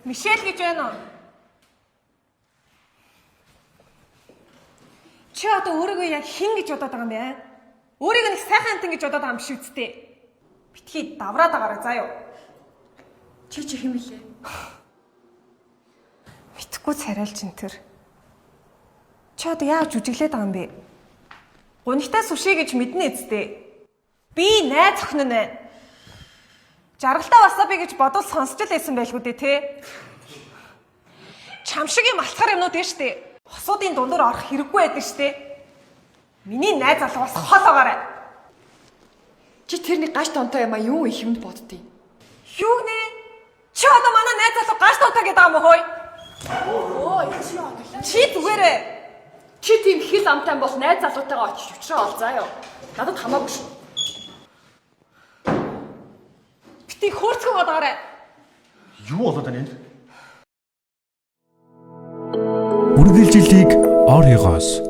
Мишель гэж байна уу? Чи одоо өөрийгөө яг хэн гэж бодоод байгаа юм бэ? Өөрийг нэг сайхан амтан гэж бодоод байгаа юм биш үсттэй. Битгий давраад байгаарай заа юу. Чи хэн билээ? Мэдхгүй царайлч энэ төр. Чи одоо яаж жүжиглээд байгаа юм бэ? Гунигтай суши гэж мэднэ эцтэй. Би найз охин нь байна. Жаргалтай васаби гэж бодвол сонсч л байсан байлгүй дээ те. Чамшигийн малцгаар юмнууд дээ штэ. Босуудын дундуур орох хэрэггүй байдаг штэ. Миний найз залуу бас хол байгаарай. Чи тэрний гаш тонтой юм а юу их юмд боддیں۔ Юу нэ? Чи одоо манай найз залуу гаш тонтой гэдэг юм уу? Чи зүгээрээ. Чи тийм хил амтай бол найз залуутайгаа очиж учраа олзаа юу. Надад хамаагүй шүү. Бити хөөрцгөө бодоорой. Юу болоод байна энд? Үргэлжилтийг оройгоос